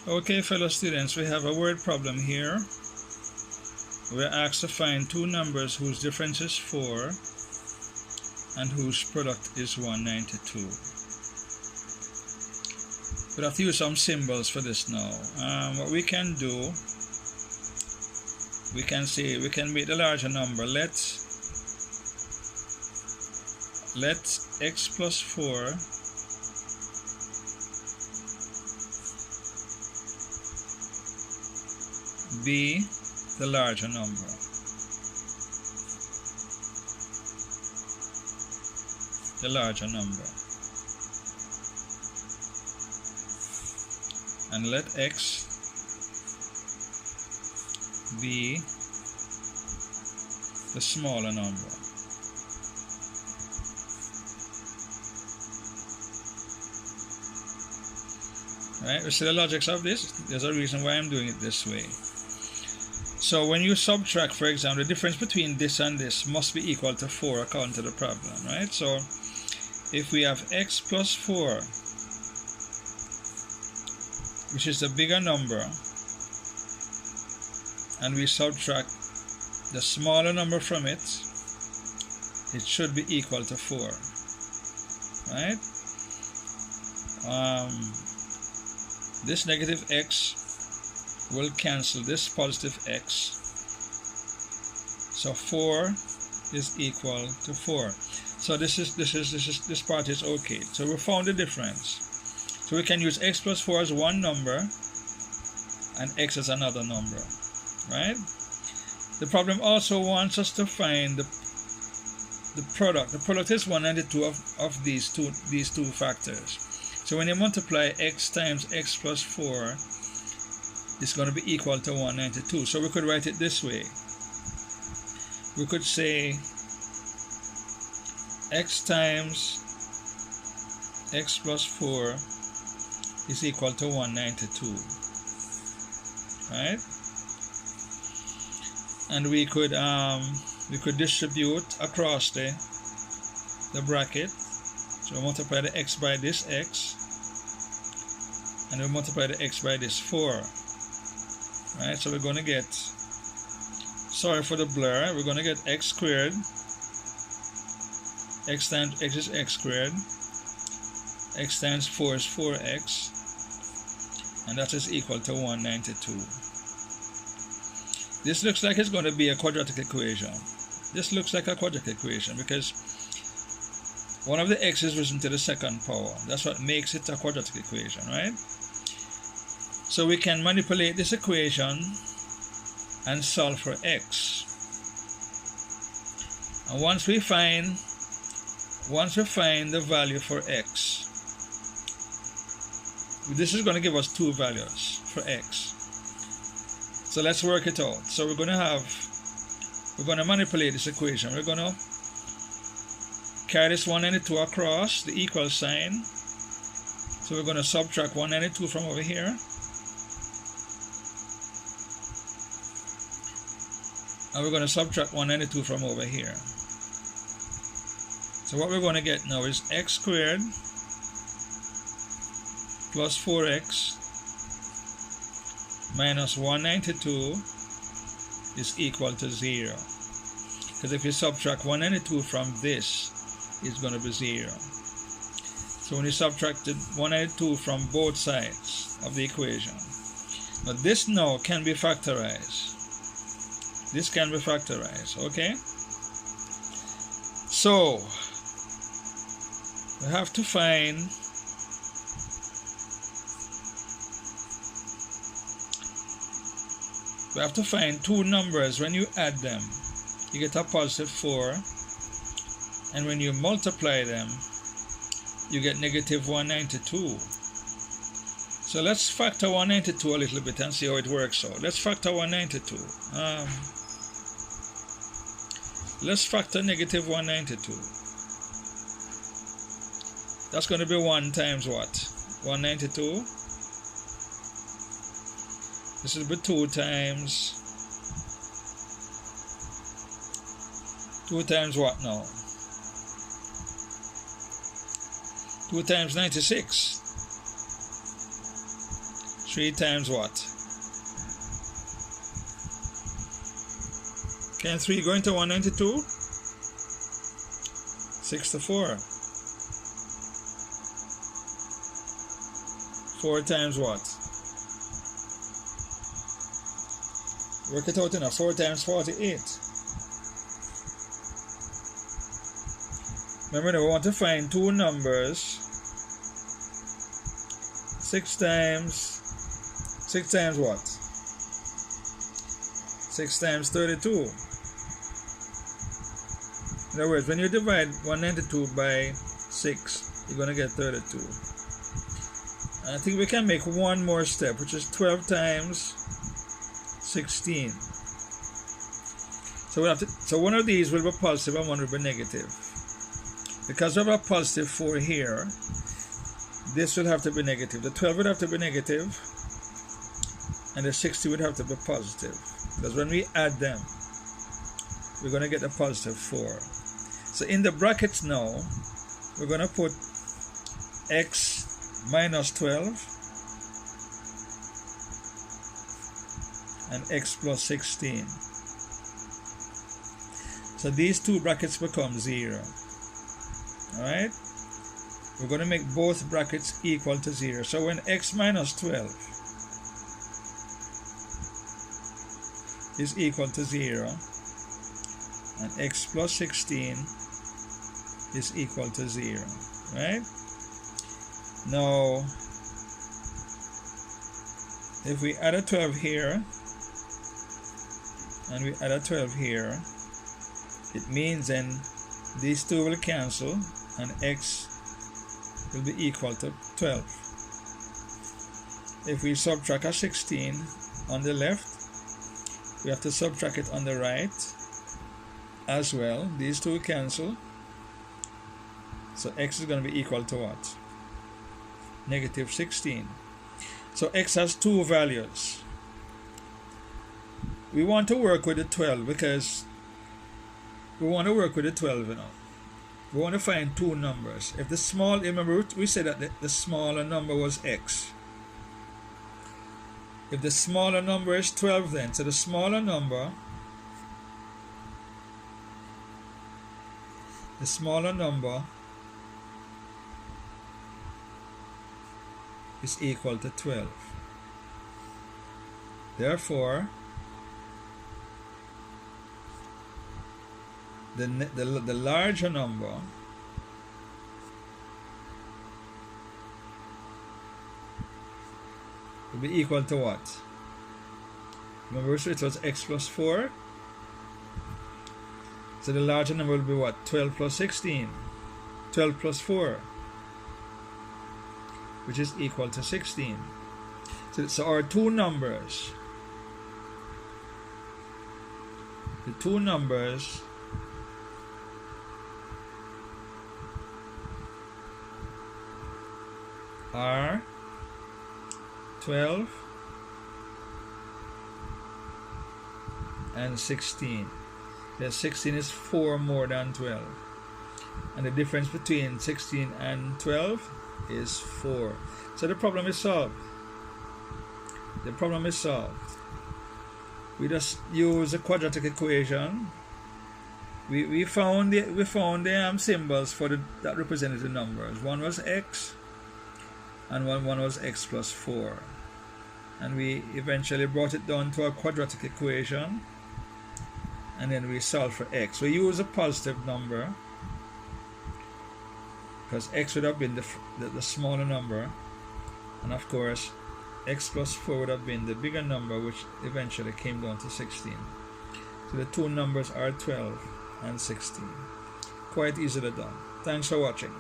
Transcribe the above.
Okay, fellow students, we have a word problem here. We're asked to find two numbers whose difference is 4 and whose product is 192. We'll have to use some symbols for this now. What we can do, we can make the larger number. Let x plus 4 be the larger number. The larger number. And let x be the smaller number. Right? We see the logics of this. There's a reason why I'm doing it this way. So when you subtract, for example, the difference between this and this must be equal to 4 according to the problem, right? So if we have x plus 4, which is the bigger number, and we subtract the smaller number from it, it should be equal to 4, right? This negative x will cancel this positive x, so 4 is equal to 4. So this part is okay. So we found the difference. So we can use x plus 4 as one number and x as another number, right? The problem also wants us to find the product. The product is 192 of these two factors. So when you multiply x times x plus 4, it's going to be equal to 192. So we could write it this way. We could say x times x plus 4 is equal to 192, right? And we could distribute across the bracket. So we multiply the x by this x, and we multiply the x by this 4. Right, so we're going to get, sorry for the blur, we're going to get x squared. X times x is x squared. X times 4 is 4x. And that is equal to 192. This looks like it's going to be a quadratic equation. This looks like a quadratic equation because one of the x is risen to the second power. That's what makes it a quadratic equation, right? So we can manipulate this equation and solve for x. And once we find the value for x, this is going to give us two values for x. So let's work it out. So we're going to manipulate this equation. We're going to carry this 192 across the equal sign. So we're going to subtract 192 from over here. And we're going to subtract 192 from over here. So what we're going to get now is x squared plus 4x minus 192 is equal to 0. Because if you subtract 192 from this, it's going to be 0. So when you subtract 192 from both sides of the equation, but this now can be factorized. This can be factorized, okay? So we have to find two numbers. When you add them, you get a positive 4, and when you multiply them, you get negative 192. So let's factor 192 a little bit and see how it works out. Let's factor 192. Let's factor negative 192. That's going to be 1 times what? 192. This will be 2 times. 2 times what now? 2 times 96. 3 times what? Can 3 go into 192? 6 to 4. 4 times what? Work it out enough. 4 times 48. Remember, we want to find two numbers. 6 times what? 6 times 32. In other words, when you divide 192 by 6, you're going to get 32. And I think we can make one more step, which is 12 times 16. So one of these will be positive and one will be negative. Because we have a positive 4 here, this will have to be negative. The 12 would have to be negative, and the 60 would have to be positive. Because when we add them, we're going to get a positive 4. So in the brackets now, we're going to put x minus 12 and x plus 16. So these two brackets become 0. Alright? We're going to make both brackets equal to 0. So when x minus 12 is equal to 0 and x plus 16 is equal to 0. Right? Now, if we add a 12 here and we add a 12 here, it means then these two will cancel and x will be equal to 12. If we subtract a 16 on the left, we have to subtract it on the right as well. These two cancel. So x is going to be equal to what? Negative 16. So x has two values. We want to work with the 12 because we want to work with the 12, you know. We want to find two numbers. If the small, remember we said that the smaller number was x. If the smaller number is 12 then, so the smaller number is equal to 12. Therefore, the larger number will be equal to what? Remember it was x plus 4. So the larger number will be what? 12 plus 16. 12 plus 4, which is equal to 16. So our two numbers, the two numbers are 12 and 16. The 16 is 4 more than 12. And the difference between 16 and 12 is 4. So the problem is solved. The problem is solved. We just use a quadratic equation. We found the symbols for that represented the numbers. One was x and one was x plus 4. And we eventually brought it down to a quadratic equation, and then we solve for x. We use a positive number because x would have been the smaller number, and of course x plus 4 would have been the bigger number, which eventually came down to 16. So the two numbers are 12 and 16. Quite easily done. Thanks for watching.